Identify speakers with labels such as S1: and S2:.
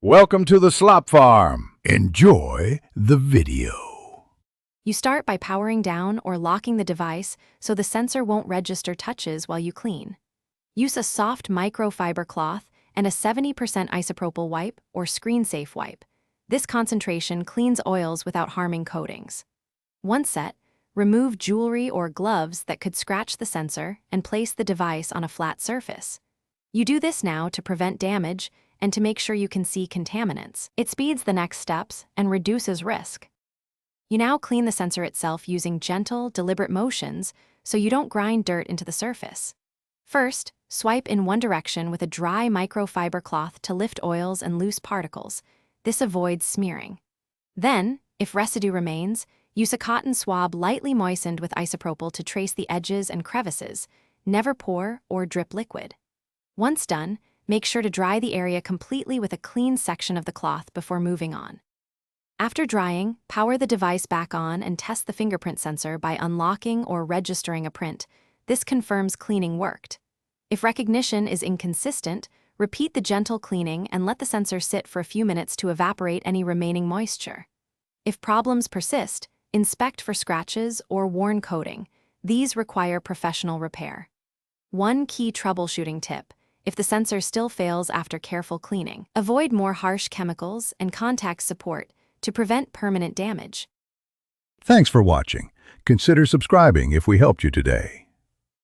S1: Welcome to the Slop Farm. Enjoy the video.
S2: You start by powering down or locking the device so the sensor won't register touches while you clean. Use a soft microfiber cloth and a 70% isopropyl wipe or screen-safe wipe. This concentration cleans oils without harming coatings. Once set, remove jewelry or gloves that could scratch the sensor and place the device on a flat surface. You do this now to prevent damage and to make sure you can see contaminants. It speeds the next steps and reduces risk. You now clean the sensor itself using gentle, deliberate motions so you don't grind dirt into the surface. First, swipe in one direction with a dry microfiber cloth to lift oils and loose particles. This avoids smearing. Then, if residue remains, use a cotton swab lightly moistened with isopropyl to trace the edges and crevices. Never pour or drip liquid. Once done, make sure to dry the area completely with a clean section of the cloth before moving on. After drying, power the device back on and test the fingerprint sensor by unlocking or registering a print. This confirms cleaning worked. If recognition is inconsistent, repeat the gentle cleaning and let the sensor sit for a few minutes to evaporate any remaining moisture. If problems persist, inspect for scratches or worn coating. These require professional repair. One key troubleshooting tip: if the sensor still fails after careful cleaning, avoid more harsh chemicals and contact support to prevent permanent damage.
S1: Thanks for watching. Consider subscribing if we helped you today.